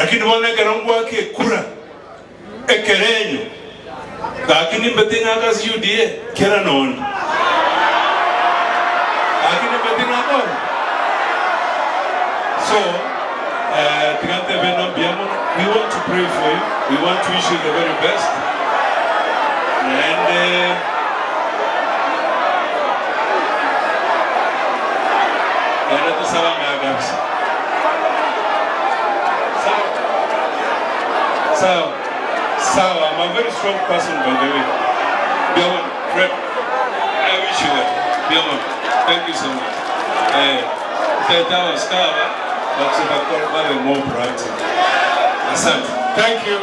lakini wana karangu wake kura ekerenyo lakini betinga kas UDA kera non lakini betinga kon so tigante beno biamo. We want to pray for you. We want to wish you the very best. And so I'm a very strong person, by the way. Biamo, I wish you well. Biamo, thank you so much. That was but so that more proactive. Thank you.